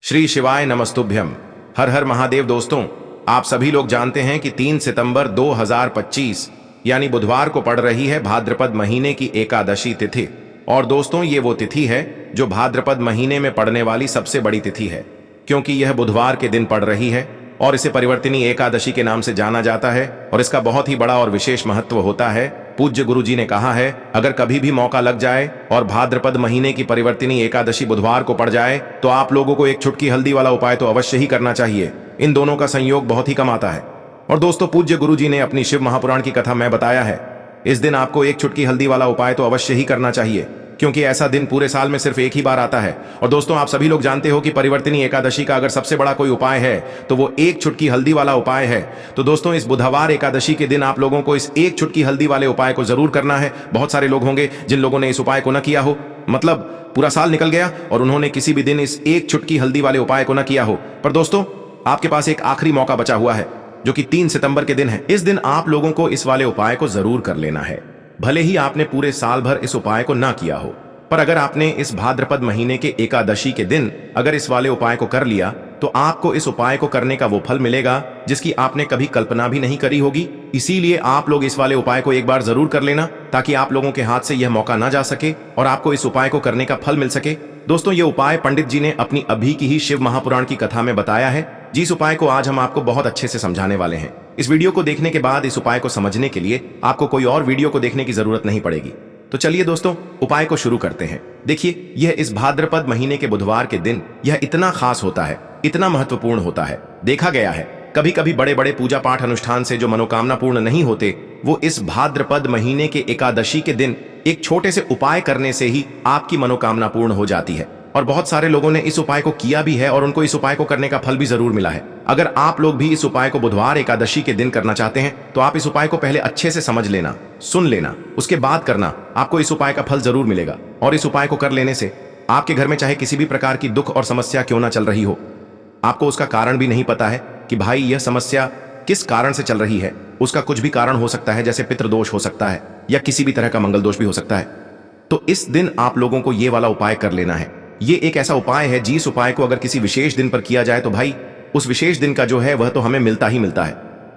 श्री शिवाय नमस्तुभ्यम। हर हर महादेव। दोस्तों, आप सभी लोग जानते हैं कि 3 सितंबर 2025 यानी बुधवार को पड़ रही है भाद्रपद महीने की एकादशी तिथि। और दोस्तों, ये वो तिथि है जो भाद्रपद महीने में पड़ने वाली सबसे बड़ी तिथि है, क्योंकि यह बुधवार के दिन पड़ रही है और इसे परिवर्तिनी एकादशी के नाम से जाना जाता है। और इसका बहुत ही बड़ा और विशेष महत्व होता है। पूज्य गुरु जी ने कहा है, अगर कभी भी मौका लग जाए और भाद्रपद महीने की परिवर्तिनी एकादशी बुधवार को पड़ जाए तो आप लोगों को एक चुटकी हल्दी वाला उपाय तो अवश्य ही करना चाहिए। इन दोनों का संयोग बहुत ही कम आता है। और दोस्तों, पूज्य गुरु जी ने अपनी शिव महापुराण की कथा में बताया है, इस दिन आपको एक चुटकी हल्दी वाला उपाय तो अवश्य ही करना चाहिए, क्योंकि ऐसा दिन पूरे साल में सिर्फ एक ही बार आता है। और दोस्तों, आप सभी लोग जानते हो कि परिवर्तिनी एकादशी का अगर सबसे बड़ा कोई उपाय है तो वो एक चुटकी हल्दी वाला उपाय है। तो दोस्तों, इस बुधवार एकादशी के दिन आप लोगों को इस एक चुटकी हल्दी वाले उपाय को जरूर करना है। बहुत सारे लोग होंगे जिन लोगों ने इस उपाय को न किया हो, मतलब पूरा साल निकल गया और उन्होंने किसी भी दिन इस एक चुटकी हल्दी वाले उपाय को न किया हो। पर दोस्तों, आपके पास एक आखिरी मौका बचा हुआ है, जो कि 3 सितंबर के दिन है। इस दिन आप लोगों को इस वाले उपाय को जरूर कर लेना है, भले ही आपने पूरे साल भर इस उपाय को ना किया हो। पर अगर आपने इस भाद्रपद महीने के एकादशी के दिन अगर इस वाले उपाय को कर लिया तो आपको इस उपाय को करने का वो फल मिलेगा जिसकी आपने कभी कल्पना भी नहीं करी होगी। इसीलिए आप लोग इस वाले उपाय को एक बार जरूर कर लेना, ताकि आप लोगों के हाथ से यह मौका ना जा सके और आपको इस उपाय को करने का फल मिल सके। दोस्तों, ये उपाय पंडित जी ने अपनी अभी की ही शिव महापुराण की कथा में बताया है, जिस उपाय को आज हम आपको बहुत अच्छे से समझाने वाले हैं। इस वीडियो को देखने के बाद इस उपाय को समझने के लिए आपको कोई और वीडियो को देखने की जरूरत नहीं पड़ेगी। तो चलिए दोस्तों, उपाय को शुरू करते हैं। देखिए, यह इस भाद्रपद महीने के बुधवार के दिन यह इतना खास होता है, इतना महत्वपूर्ण होता है। देखा गया है कभी कभी बड़े बड़े पूजा पाठ अनुष्ठान से जो मनोकामना पूर्ण नहीं होते, वो इस भाद्रपद महीने के एकादशी के दिन एक छोटे से उपाय करने से ही आपकी मनोकामना पूर्ण हो जाती है। और बहुत सारे लोगों ने इस उपाय को किया भी है और उनको इस उपाय को करने का फल भी जरूर मिला है। अगर आप लोग भी इस उपाय को बुधवार एकादशी के दिन करना चाहते हैं तो आप इस उपाय को पहले अच्छे से समझ लेना, सुन लेना, उसके बाद करना। आपको इस उपाय का फल जरूर मिलेगा। और इस उपाय को कर लेने से आपके घर में चाहे किसी भी प्रकार की दुख और समस्या क्यों ना चल रही हो, आपको उसका कारण भी नहीं पता है कि भाई यह समस्या किस कारण से चल रही है, उसका कुछ भी कारण हो सकता है, जैसे पितृदोष हो सकता है या किसी भी तरह का मंगल दोष भी हो सकता है। तो इस दिन आप लोगों को ये वाला उपाय कर लेना है। ये एक ऐसा उपाय है जिस उपाय को अगर किसी विशेष दिन पर किया जाए तो भाई उस विशेष दिन का जो है वह तो हमें मिलता ही मिलता है।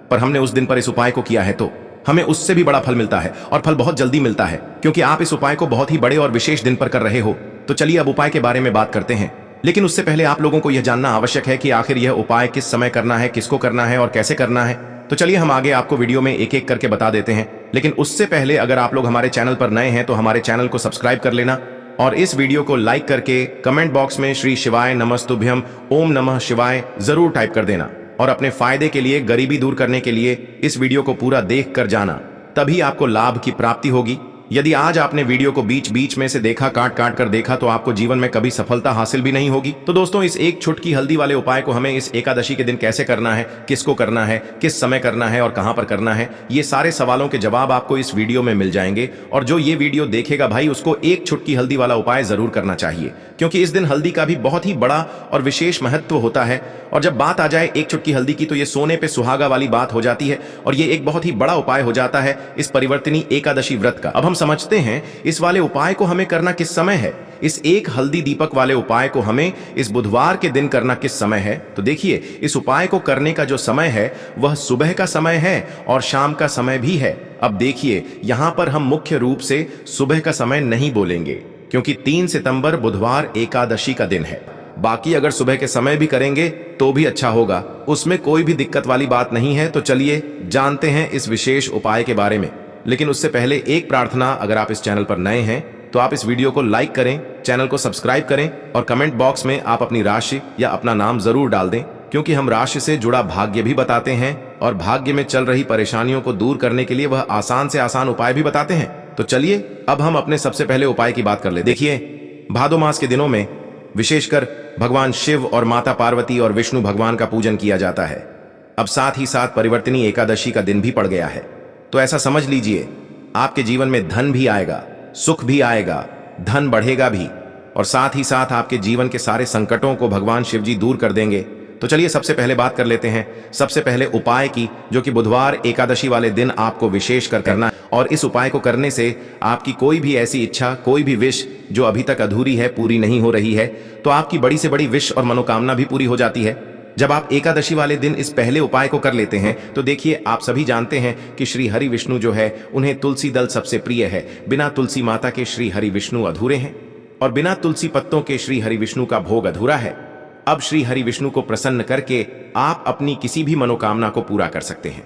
पर हमने उस दिन पर इस उपाय को किया है तो हमें उससे भी बड़ा फल मिलता है, और फल बहुत जल्दी मिलता है, क्योंकि आप इस उपाय को बहुत ही बड़े और विशेष दिन पर कर रहे हो। तो चलिए अब उपाय के बारे में बात करते हैं। लेकिन उससे पहले आप लोगों को यह जानना आवश्यक है कि आखिर यह उपाय किस समय करना है, किसको करना है और कैसे करना है। तो चलिए हम आगे आपको वीडियो में एक एक करके बता देते हैं। लेकिन उससे पहले अगर आप लोग हमारे चैनल पर नए हैं तो हमारे चैनल को सब्सक्राइब कर लेना और इस वीडियो को लाइक करके कमेंट बॉक्स में श्री शिवाय नमस्तुभ्यम ओम नमः शिवाय जरूर टाइप कर देना। और अपने फायदे के लिए, गरीबी दूर करने के लिए इस वीडियो को पूरा देख कर जाना, तभी आपको लाभ की प्राप्ति होगी। यदि आज आपने वीडियो को बीच बीच में से देखा, काट काट कर देखा, तो आपको जीवन में कभी सफलता हासिल भी नहीं होगी। तो दोस्तों, इस एक चुटकी हल्दी वाले उपाय को हमें इस एकादशी के दिन कैसे करना है, किसको करना है, किस समय करना है और कहां पर करना है, ये सारे सवालों के जवाब आपको इस वीडियो में मिल जाएंगे। और जो ये वीडियो देखेगा भाई, उसको एक चुटकी हल्दी वाला उपाय जरूर करना चाहिए, क्योंकि इस दिन हल्दी का भी बहुत ही बड़ा और विशेष महत्व होता है। और जब बात आ जाए एक चुटकी हल्दी की तो ये सोने पे सुहागा वाली बात हो जाती है और ये एक बहुत ही बड़ा उपाय हो जाता है इस परिवर्तिनी एकादशी व्रत का। अब हम समझते हैं इस वाले उपाय को हमें करना किस समय है। इस एक हल्दी दीपक वाले उपाय को हमें इस बुधवार के दिन करना किस समय है। तो देखिए, इस उपाय को करने का जो समय है वह सुबह का समय है और शाम का समय भी है। अब देखिए, यहां पर हम मुख्य रूप से सुबह का समय नहीं बोलेंगे, क्योंकि 3 सितंबर बुधवार एकादशी का दिन है। बाकी अगर सुबह के समय भी करेंगे तो भी अच्छा होगा, उसमें कोई भी दिक्कत वाली बात नहीं है। तो चलिए जानते हैं इस विशेष उपाय के बारे में। लेकिन उससे पहले एक प्रार्थना, अगर आप इस चैनल पर नए हैं तो आप इस वीडियो को लाइक करें, चैनल को सब्सक्राइब करें और कमेंट बॉक्स में आप अपनी राशि या अपना नाम जरूर डाल दें, क्योंकि हम राशि से जुड़ा भाग्य भी बताते हैं और भाग्य में चल रही परेशानियों को दूर करने के लिए वह आसान से आसान उपाय भी बताते हैं। तो चलिए अब हम अपने सबसे पहले उपाय की बात कर ले। देखिए, भादो मास के दिनों में विशेषकर भगवान शिव और माता पार्वती और विष्णु भगवान का पूजन किया जाता है। अब साथ ही साथ परिवर्तिनी एकादशी का दिन भी पड़ गया है, तो ऐसा समझ लीजिए आपके जीवन में धन भी आएगा, सुख भी आएगा, धन बढ़ेगा भी, और साथ ही साथ आपके जीवन के सारे संकटों को भगवान शिव जी दूर कर देंगे। तो चलिए सबसे पहले बात कर लेते हैं सबसे पहले उपाय की, जो कि बुधवार एकादशी वाले दिन आपको विशेष कर करना है। और इस उपाय को करने से आपकी कोई भी ऐसी इच्छा, कोई भी विश जो अभी तक अधूरी है, पूरी नहीं हो रही है, तो आपकी बड़ी से बड़ी विश और मनोकामना भी पूरी हो जाती है। जब आप एकादशी वाले दिन इस पहले उपाय को कर लेते हैं तो देखिए, आप सभी जानते हैं कि श्री हरि विष्णु जो है, उन्हें तुलसी दल सबसे प्रिय है। बिना तुलसी माता के श्री हरि विष्णु अधूरे हैं और बिना तुलसी पत्तों के श्री हरि विष्णु का भोग अधूरा है। अब श्री हरि विष्णु को प्रसन्न करके आप अपनी किसी भी मनोकामना को पूरा कर सकते हैं,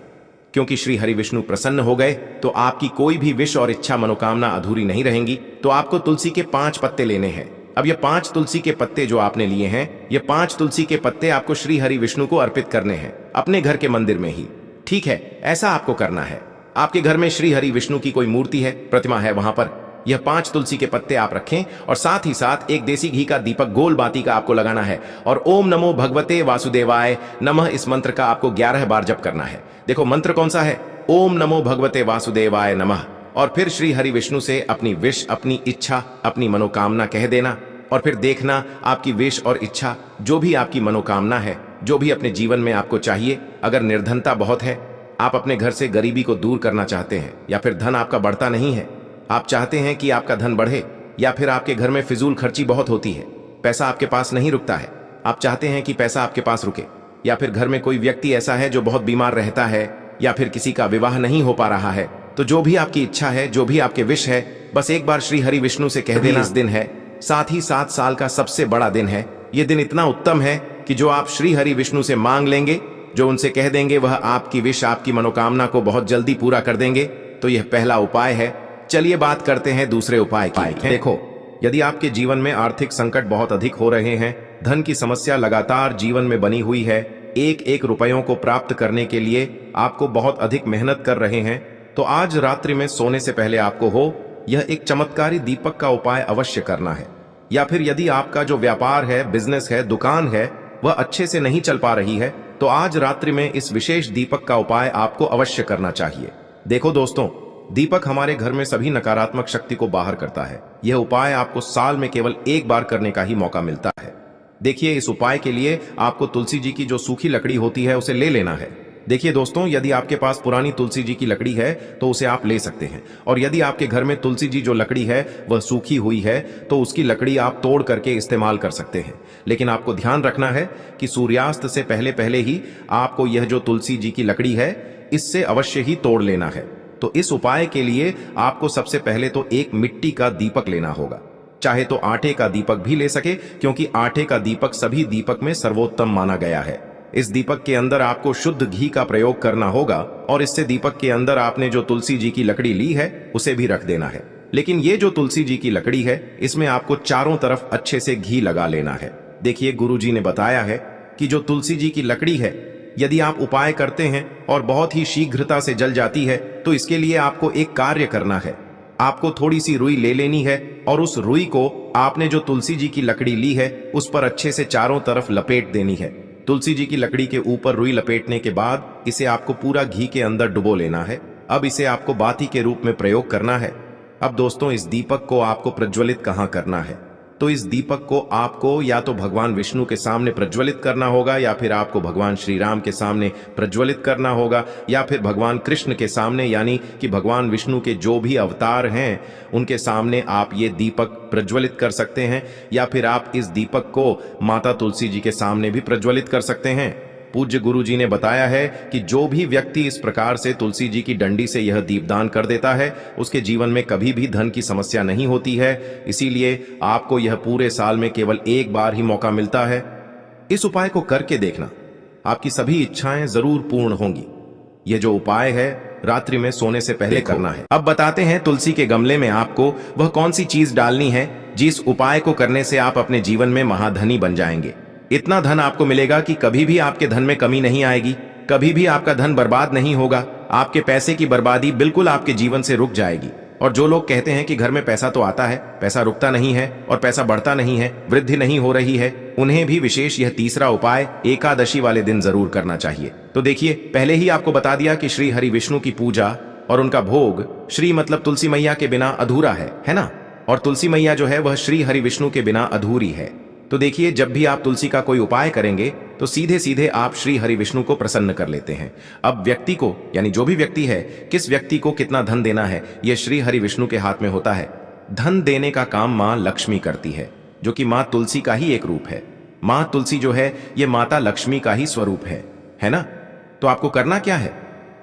क्योंकि श्री हरि विष्णु प्रसन्न हो गए तो आपकी कोई भी विश और इच्छा मनोकामना अधूरी नहीं रहेंगी। तो आपको तुलसी के 5 पत्ते लेने हैं। अब ये 5 तुलसी के पत्ते जो आपने लिए हैं, ये 5 तुलसी के पत्ते आपको श्री हरि विष्णु को अर्पित करने हैं अपने घर के मंदिर में ही। ठीक है, ऐसा आपको करना है। आपके घर में श्री हरि विष्णु की कोई मूर्ति है, प्रतिमा है, वहां पर यह 5 तुलसी के पत्ते आप रखें और साथ ही साथ एक देसी घी का दीपक गोल बाती का आपको लगाना है और ओम नमो भगवते वासुदेवाय नमः इस मंत्र का आपको 11 बार जप करना है। देखो मंत्र कौन सा है, ओम नमो भगवते वासुदेवाय नमः। और फिर श्री हरि विष्णु से अपनी विश, अपनी इच्छा, अपनी मनोकामना कह देना और फिर देखना आपकी विश और इच्छा, जो भी आपकी मनोकामना है, जो भी अपने जीवन में आपको चाहिए। अगर निर्धनता बहुत है, आप अपने घर से गरीबी को दूर करना चाहते हैं, या फिर धन आपका बढ़ता नहीं है, आप चाहते हैं कि आपका धन बढ़े, या फिर आपके घर में फिजूल खर्ची बहुत होती है, पैसा आपके पास नहीं रुकता है, आप चाहते हैं कि पैसा आपके पास रुके, या फिर घर में कोई व्यक्ति ऐसा है जो बहुत बीमार रहता है, या फिर किसी का विवाह नहीं हो पा रहा है, तो जो भी आपकी इच्छा है, जो भी आपके विश है, बस एक बार श्री हरि विष्णु से कह देना। इस दिन है, साथ ही 7 साल का सबसे बड़ा दिन है। यह दिन इतना उत्तम है कि जो आप श्री हरि विष्णु से मांग लेंगे, जो उनसे कह देंगे, वह आपकी विश, आपकी मनोकामना को बहुत जल्दी पूरा कर देंगे। तो यह पहला उपाय है। चलिए बात करते हैं दूसरे उपाय की। देखो, यदि आपके जीवन में आर्थिक संकट बहुत अधिक हो रहे हैं, धन की समस्या लगातार जीवन में बनी हुई है, एक एक रुपयों को प्राप्त करने के लिए आपको बहुत अधिक मेहनत कर रहे हैं, तो आज रात्रि में सोने से पहले आपको यह एक चमत्कारी दीपक का उपाय अवश्य करना है। या फिर यदि आपका जो व्यापार है, बिजनेस है, दुकान है, वह अच्छे से नहीं चल पा रही है, तो आज रात्रि में इस विशेष दीपक का उपाय आपको अवश्य करना चाहिए। देखो दोस्तों, दीपक हमारे घर में सभी नकारात्मक शक्ति को बाहर करता है। यह उपाय आपको साल में केवल एक बार करने का ही मौका मिलता है। देखिए, इस उपाय के लिए आपको तुलसी जी की जो सूखी लकड़ी होती है, उसे ले लेना है। देखिए दोस्तों, यदि आपके पास पुरानी तुलसी जी की लकड़ी है तो उसे आप ले सकते हैं, और यदि आपके घर में तुलसी जी जो लकड़ी है वह सूखी हुई है तो उसकी लकड़ी आप तोड़ करके इस्तेमाल कर सकते हैं। लेकिन आपको ध्यान रखना है कि सूर्यास्त से पहले पहले ही आपको यह जो तुलसी जी की लकड़ी है, इससे अवश्य ही तोड़ लेना है। तो इस उपाय के लिए आपको सबसे पहले तो एक मिट्टी का दीपक लेना होगा। चाहे तो आटे का दीपक भी ले सके, क्योंकि आटे का दीपक सभी दीपक में सर्वोत्तम माना गया है। इस दीपक के अंदर आपको शुद्ध घी का प्रयोग करना होगा और इससे दीपक के अंदर आपने जो तुलसी जी की लकड़ी ली है उसे भी रख देना है। लेकिन ये जो तुलसी जी की लकड़ी है, इसमें आपको चारों तरफ अच्छे से घी लगा लेना है। देखिए, गुरु जी ने बताया है कि जो तुलसी जी की लकड़ी है, यदि आप उपाय करते हैं और बहुत ही शीघ्रता से जल जाती है, तो इसके लिए आपको एक कार्य करना है। आपको थोड़ी सी रुई ले लेनी है और उस रुई को आपने जो तुलसी जी की लकड़ी ली है उस पर अच्छे से चारों तरफ लपेट देनी है। तुलसी जी की लकड़ी के ऊपर रुई लपेटने के बाद इसे आपको पूरा घी के अंदर डुबो लेना है। अब इसे आपको बाती के रूप में प्रयोग करना है। अब दोस्तों, इस दीपक को आपको प्रज्वलित कहाँ करना है? तो इस दीपक को आपको या तो भगवान विष्णु के सामने प्रज्वलित करना होगा, या फिर आपको भगवान श्री राम के सामने प्रज्वलित करना होगा, या फिर भगवान कृष्ण के सामने, यानी कि भगवान विष्णु के जो भी अवतार हैं उनके सामने आप ये दीपक प्रज्वलित कर सकते हैं। या फिर आप इस दीपक को माता तुलसी जी के सामने भी प्रज्वलित कर सकते हैं। पूज्य गुरु जी ने बताया है कि जो भी व्यक्ति इस प्रकार से तुलसी जी की डंडी से यह दीपदान कर देता है, उसके जीवन में कभी भी धन की समस्या नहीं होती है। इसीलिए आपको यह पूरे साल में केवल एक बार ही मौका मिलता है। इस उपाय को करके देखना, आपकी सभी इच्छाएं जरूर पूर्ण होंगी। यह जो उपाय है रात्रि में सोने से पहले करना है। अब बताते हैं तुलसी के गमले में आपको वह कौन सी चीज डालनी है जिस उपाय को करने से आप अपने जीवन में महाधनी बन जाएंगे। इतना धन आपको मिलेगा कि कभी भी आपके धन में कमी नहीं आएगी, कभी भी आपका धन बर्बाद नहीं होगा। आपके पैसे की बर्बादी बिल्कुल आपके जीवन से रुक जाएगी। और जो लोग कहते हैं कि घर में पैसा तो आता है, पैसा रुकता नहीं है और पैसा बढ़ता नहीं है, वृद्धि नहीं हो रही है, उन्हें भी विशेष यह तीसरा उपाय एकादशी वाले दिन जरूर करना चाहिए। तो देखिए, पहले ही आपको बता दिया कि श्री हरि विष्णु की पूजा और उनका भोग श्री मतलब तुलसी मैया के बिना अधूरा है ना? और तुलसी मैया जो है वह श्री हरि विष्णु के बिना अधूरी है। तो देखिए, जब भी आप तुलसी का कोई उपाय करेंगे तो सीधे सीधे आप श्री हरि विष्णु को प्रसन्न कर लेते हैं। अब व्यक्ति को, यानी जो भी व्यक्ति है, किस व्यक्ति को कितना धन देना है, यह श्री हरि विष्णु के हाथ में होता है। धन देने का काम मां लक्ष्मी करती है, जो कि मां तुलसी का ही एक रूप है। मां तुलसी जो है ये माता लक्ष्मी का ही स्वरूप है ना। तो आपको करना क्या है,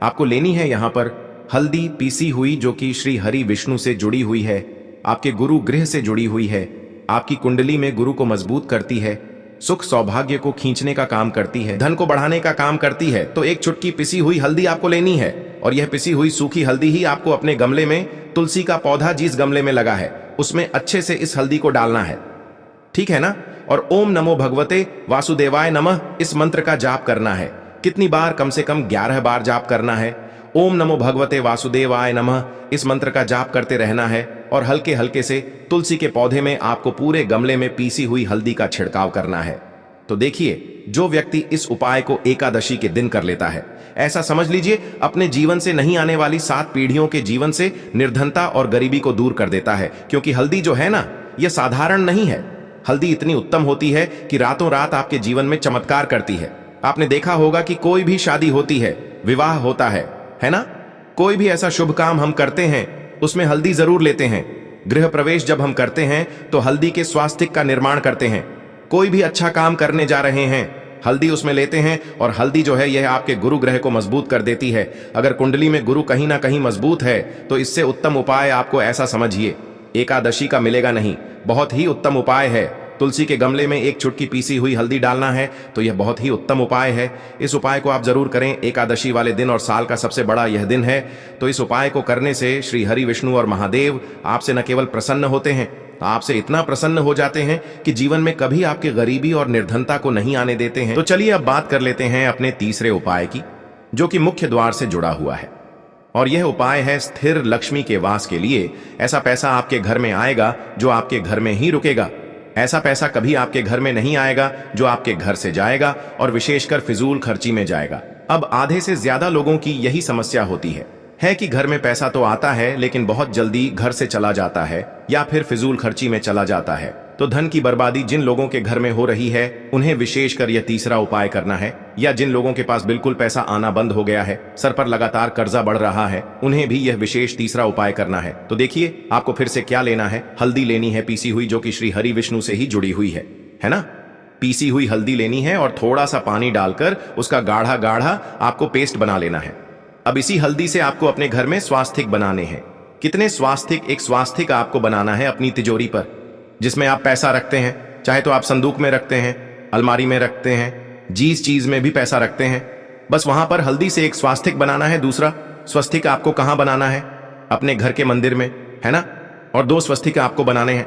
आपको लेनी है यहां पर हल्दी पीसी हुई, जो कि श्री हरि विष्णु से जुड़ी हुई है, आपके गुरु गृह से जुड़ी हुई है, आपकी कुंडली में गुरु को मजबूत करती है, सुख सौभाग्य को खींचने का काम करती है, धन को बढ़ाने का काम करती है। तो एक चुटकी पिसी हुई हल्दी आपको लेनी है, और यह पिसी हुई सूखी हल्दी ही आपको अपने गमले में, तुलसी का पौधा जिस गमले में लगा है उसमें अच्छे से इस हल्दी को डालना है, ठीक है ना। और ओम नमो भगवते वासुदेवाय नमः इस मंत्र का जाप करना है। कितनी बार, कम से कम 11 बार जाप करना है। ओम नमो भगवते वासुदेवाय नमः इस मंत्र का जाप करते रहना है, और हल्के हल्के से तुलसी के पौधे में आपको पूरे गमले में पीसी हुई हल्दी का छिड़काव करना है। तो देखिए, जो व्यक्ति इस उपाय को एकादशी के दिन कर लेता है, ऐसा समझ लीजिए अपने जीवन से नहीं आने वाली 7 पीढ़ियों के जीवन से निर्धनता और गरीबी को दूर कर देता है। क्योंकि हल्दी जो है ना, यह साधारण नहीं है। हल्दी इतनी उत्तम होती है कि रातों रात आपके जीवन में चमत्कार करती है। आपने देखा होगा कि कोई भी शादी होती है, विवाह होता है ना, कोई भी ऐसा शुभ काम हम करते हैं उसमें हल्दी जरूर लेते हैं। गृह प्रवेश जब हम करते हैं तो हल्दी के स्वास्तिक का निर्माण करते हैं। कोई भी अच्छा काम करने जा रहे हैं, हल्दी उसमें लेते हैं, और हल्दी जो है यह आपके गुरु ग्रह को मजबूत कर देती है। अगर कुंडली में गुरु कहीं ना कहीं मजबूत है तो इससे उत्तम उपाय आपको ऐसा समझिए एकादशी का मिलेगा नहीं। बहुत ही उत्तम उपाय है। तुलसी के गमले में एक चुटकी पीसी हुई हल्दी डालना है, तो यह बहुत ही उत्तम उपाय है। इस उपाय को आप जरूर करें एकादशी वाले दिन, और साल का सबसे बड़ा यह दिन है। तो इस उपाय को करने से श्री हरि विष्णु और महादेव आपसे न केवल प्रसन्न होते हैं, आपसे इतना प्रसन्न हो जाते हैं कि जीवन में कभी आपके गरीबी और निर्धनता को नहीं आने देते हैं। तो चलिए अब बात कर लेते हैं अपने तीसरे उपाय की, जो कि मुख्य द्वार से जुड़ा हुआ है। और यह उपाय है स्थिर लक्ष्मी के वास के लिए। ऐसा पैसा आपके घर में आएगा जो आपके घर में ही रुकेगा। ऐसा पैसा कभी आपके घर में नहीं आएगा जो आपके घर से जाएगा, और विशेषकर फिजूल खर्ची में जाएगा। अब आधे से ज्यादा लोगों की यही समस्या होती है कि घर में पैसा तो आता है लेकिन बहुत जल्दी घर से चला जाता है, या फिर फिजूल खर्ची में चला जाता है। तो धन की बर्बादी जिन लोगों के घर में हो रही है उन्हें विशेषकर यह तीसरा उपाय करना है। या जिन लोगों के पास बिल्कुल पैसा आना बंद हो गया है, सर पर लगातार कर्जा बढ़ रहा है, उन्हें भी यह विशेष तीसरा उपाय करना है। तो देखिए आपको फिर से क्या लेना है, हल्दी लेनी है पीसी हुई, जो कि श्री हरि विष्णु से ही जुड़ी हुई है ना। पीसी हुई हल्दी लेनी है और थोड़ा सा पानी डालकर उसका गाढ़ा गाढ़ा आपको पेस्ट बना लेना है। अब इसी हल्दी से आपको अपने घर में स्वास्तिक बनाने हैं। कितने स्वास्तिक? एक स्वास्तिक आपको बनाना है अपनी तिजोरी पर, जिसमें आप पैसा रखते हैं। चाहे तो आप संदूक में रखते हैं, अलमारी में रखते हैं, जिस चीज में भी पैसा रखते हैं, बस वहां पर हल्दी से एक स्वास्तिक बनाना है। दूसरा स्वस्तिक आपको कहां बनाना है? अपने घर के मंदिर में, है ना। और 2 स्वस्तिक आपको बनाने हैं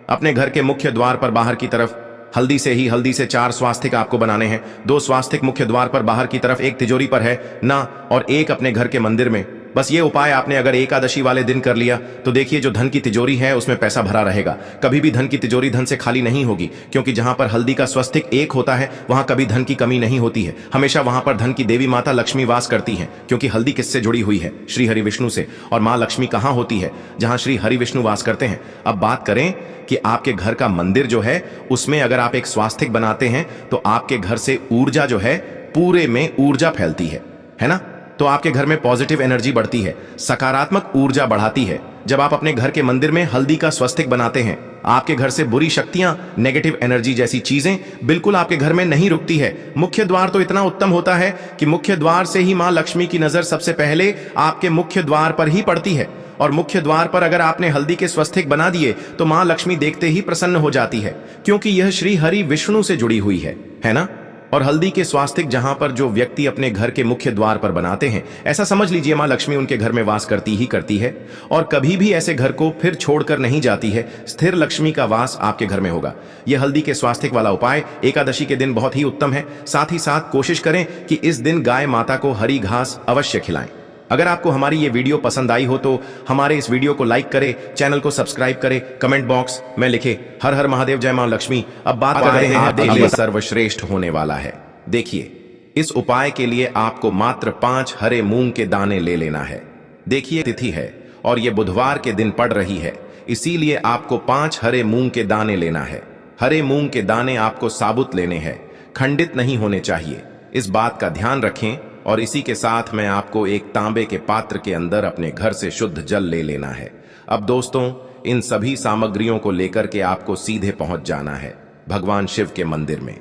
अपने घर के मुख्य द्वार पर बाहर की तरफ। हल्दी से 4 स्वास्तिक आपको बनाने हैं। 2 स्वास्तिक मुख्य द्वार पर बाहर की तरफ, एक तिजोरी पर है ना, और एक अपने घर के मंदिर में। बस ये उपाय आपने अगर एकादशी वाले दिन कर लिया तो देखिए जो धन की तिजोरी है उसमें पैसा भरा रहेगा। कभी भी धन की तिजोरी धन से खाली नहीं होगी, क्योंकि जहां पर हल्दी का स्वस्तिक एक होता है वहां कभी धन की कमी नहीं होती है। हमेशा वहां पर धन की देवी माता लक्ष्मी वास करती हैं, क्योंकि हल्दी किससे जुड़ी हुई है? श्री हरि विष्णु से। और मां लक्ष्मी कहां होती है? जहां श्री हरि विष्णु वास करते हैं। अब बात करें कि आपके घर का मंदिर जो है उसमें अगर आप एक स्वास्तिक बनाते हैं तो आपके घर से ऊर्जा जो है, पूरे में ऊर्जा फैलती है ना। तो आपके घर में पॉजिटिव एनर्जी बढ़ती है, सकारात्मक ऊर्जा बढ़ाती है। जब आप अपने घर के मंदिर में हल्दी का स्वस्तिक बनाते हैं, आपके घर से बुरी शक्तियां, नेगेटिव एनर्जी जैसी चीजें बिल्कुल आपके घर में नहीं रुकती है। मुख्य द्वार तो इतना उत्तम होता है कि मुख्य द्वार से ही मां लक्ष्मी की नजर सबसे पहले आपके मुख्य द्वार पर ही पड़ती है। और मुख्य द्वार पर अगर आपने हल्दी के स्वस्तिक बना दिए तो मां लक्ष्मी देखते ही प्रसन्न हो जाती है, क्योंकि यह श्री हरि विष्णु से जुड़ी हुई है ना। और हल्दी के स्वास्तिक जहां पर जो व्यक्ति अपने घर के मुख्य द्वार पर बनाते हैं, ऐसा समझ लीजिए मां लक्ष्मी उनके घर में वास करती है और कभी भी ऐसे घर को फिर छोड़कर नहीं जाती है। स्थिर लक्ष्मी का वास आपके घर में होगा। यह हल्दी के स्वास्तिक वाला उपाय एकादशी के दिन बहुत ही उत्तम है। साथ ही साथ कोशिश करें कि इस दिन गाय माता को हरी घास अवश्य खिलाएं। अगर आपको हमारी ये वीडियो पसंद आई हो तो हमारे इस वीडियो को लाइक करें, चैनल को सब्सक्राइब करें, कमेंट बॉक्स में लिखे हर हर महादेव, जय मां लक्ष्मी। अब बात कर रहे हैं ये सर्वश्रेष्ठ होने वाला है। देखिए इस उपाय के लिए आपको मात्र 5 हरे मूंग के दाने ले लेना है। देखिए तिथि है और ये बुधवार के दिन पड़ रही है, इसीलिए आपको 5 हरे मूंग के दाने लेना है। हरे मूंग के दाने आपको साबुत लेने हैं। खंडित नहीं होने चाहिए। इस बात का ध्यान रखें। और इसी के साथ मैं आपको एक तांबे के पात्र के अंदर अपने घर से शुद्ध जल ले लेना है। अब दोस्तों, इन सभी सामग्रियों को लेकर के आपको सीधे पहुंच जाना है भगवान शिव के मंदिर में।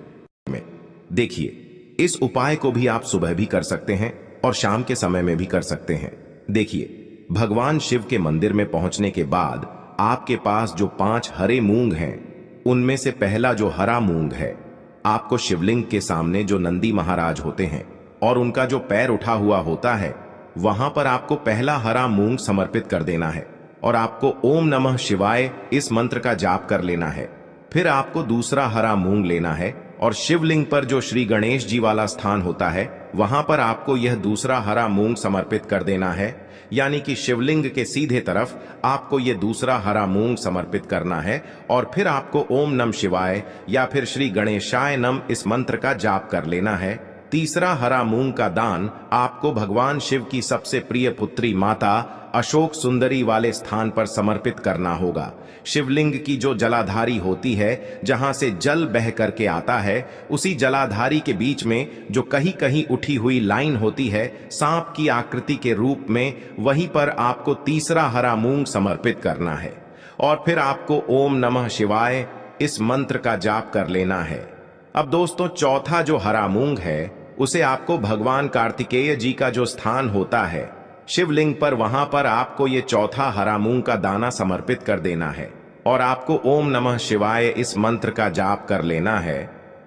देखिए, इस उपाय को भी आप सुबह भी कर सकते हैं और शाम के समय में भी कर सकते हैं। देखिए, भगवान शिव के मंदिर में पहुंचने के बाद आपके पास जो 5 हरे मूंग हैं, उनमें से पहला जो हरा मूंग है, आपको शिवलिंग के सामने जो नंदी महाराज होते हैं और उनका जो पैर उठा हुआ होता है, वहां पर आपको पहला हरा मूंग समर्पित कर देना है और आपको ओम नमः शिवाय इस मंत्र का जाप कर लेना है। फिर आपको दूसरा हरा मूंग लेना है और शिवलिंग पर जो श्री गणेश जी वाला स्थान होता है, वहां पर आपको यह दूसरा हरा मूंग समर्पित कर देना है। यानी कि शिवलिंग के सीधे तरफ आपको यह दूसरा हरा मूंग समर्पित करना है और फिर आपको ओम नमः शिवाय या फिर श्री गणेशाय नमः इस मंत्र का जाप कर लेना है। तीसरा हरा मूंग का दान आपको भगवान शिव की सबसे प्रिय पुत्री माता अशोक सुंदरी वाले स्थान पर समर्पित करना होगा। शिवलिंग की जो जलाधारी होती है, जहां से जल बह करके आता है, उसी जलाधारी के बीच में जो कहीं कहीं उठी हुई लाइन होती है सांप की आकृति के रूप में, वहीं पर आपको तीसरा हरा मूंग समर्पित करना है और फिर आपको ओम नमः शिवाय इस मंत्र का जाप कर लेना है। अब दोस्तों, चौथा जो हरा मूंग है, उसे आपको भगवान कार्तिकेय जी का जो स्थान होता है शिवलिंग पर, वहां पर आपको ये चौथा हरा मूंग का दाना समर्पित कर देना है और आपको ओम नमः शिवाय इस मंत्र का जाप कर लेना है।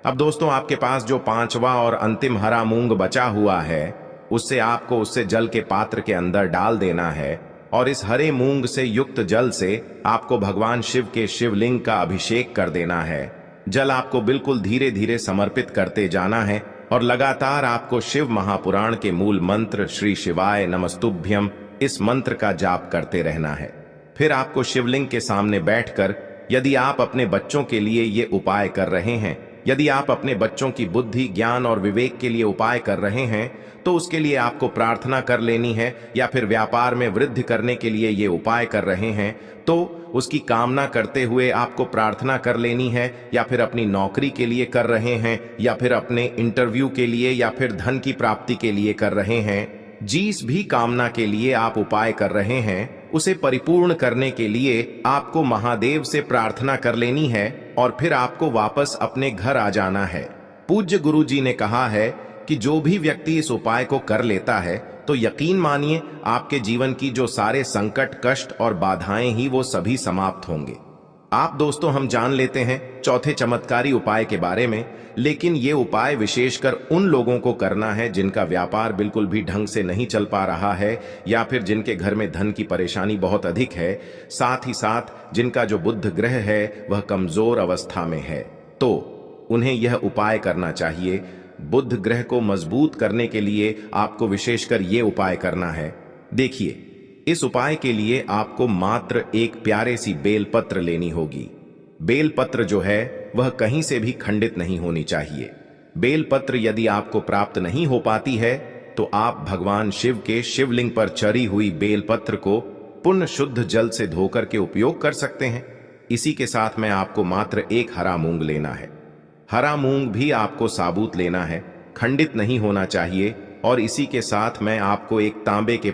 अब दोस्तों, आपके पास जो 5वां और अंतिम हरा मूंग बचा हुआ है, उससे जल के पात्र के अंदर डाल देना है और इस हरे मूंग से युक्त जल से आपको भगवान शिव के शिवलिंग का अभिषेक कर देना है। जल आपको बिल्कुल धीरे धीरे समर्पित करते जाना है और लगातार आपको शिव महापुराण के मूल मंत्र श्री शिवाय नमस्तुभ्यम इस मंत्र का जाप करते रहना है। फिर आपको शिवलिंग के सामने बैठकर, यदि आप अपने बच्चों के लिए ये उपाय कर रहे हैं, यदि आप अपने बच्चों की बुद्धि, ज्ञान और विवेक के लिए उपाय कर रहे हैं, तो उसके लिए आपको प्रार्थना कर लेनी है। या फिर व्यापार में वृद्धि करने के लिए ये उपाय कर रहे हैं, तो उसकी कामना करते हुए आपको प्रार्थना कर लेनी है। या फिर अपनी नौकरी के लिए कर रहे हैं, या फिर अपने इंटरव्यू के लिए, या फिर धन की प्राप्ति के लिए कर रहे हैं, जिस भी कामना के लिए आप उपाय कर रहे हैं, उसे परिपूर्ण करने के लिए आपको महादेव से प्रार्थना कर लेनी है और फिर आपको वापस अपने घर आ जाना है। पूज्य गुरु जी ने कहा है कि जो भी व्यक्ति इस उपाय को कर लेता है, तो यकीन मानिए आपके जीवन की जो सारे संकट, कष्ट और बाधाएं ही वो सभी समाप्त होंगे। आप दोस्तों, हम जान लेते हैं चौथे चमत्कारी उपाय के बारे में, लेकिन ये उपाय विशेषकर उन लोगों को करना है जिनका व्यापार बिल्कुल भी ढंग से नहीं चल पा रहा है, या फिर जिनके घर में धन की परेशानी बहुत अधिक है, साथ ही साथ जिनका जो बुध ग्रह है वह कमजोर अवस्था में है, तो उन्हें यह उपाय करना चाहिए। बुध ग्रह को मजबूत करने के लिए आपको विशेषकर ये उपाय करना है। देखिए, इस उपाय के लिए आपको मात्र एक प्यारे सी बेलपत्र लेनी होगी। बेलपत्र जो है वह कहीं से भी खंडित नहीं होनी चाहिए। बेलपत्र यदि आपको प्राप्त नहीं हो पाती है, तो आप भगवान शिव के शिवलिंग पर चढ़ी हुई बेलपत्र को पुण्य शुद्ध जल से धोकर के उपयोग कर सकते हैं। इसी के साथ में आपको मात्र एक हरा मूंग लेना है। हरा मूंग भी आपको साबुत लेना है, खंडित नहीं होना चाहिए। और इसी के साथ मैं आपको एक तांबे के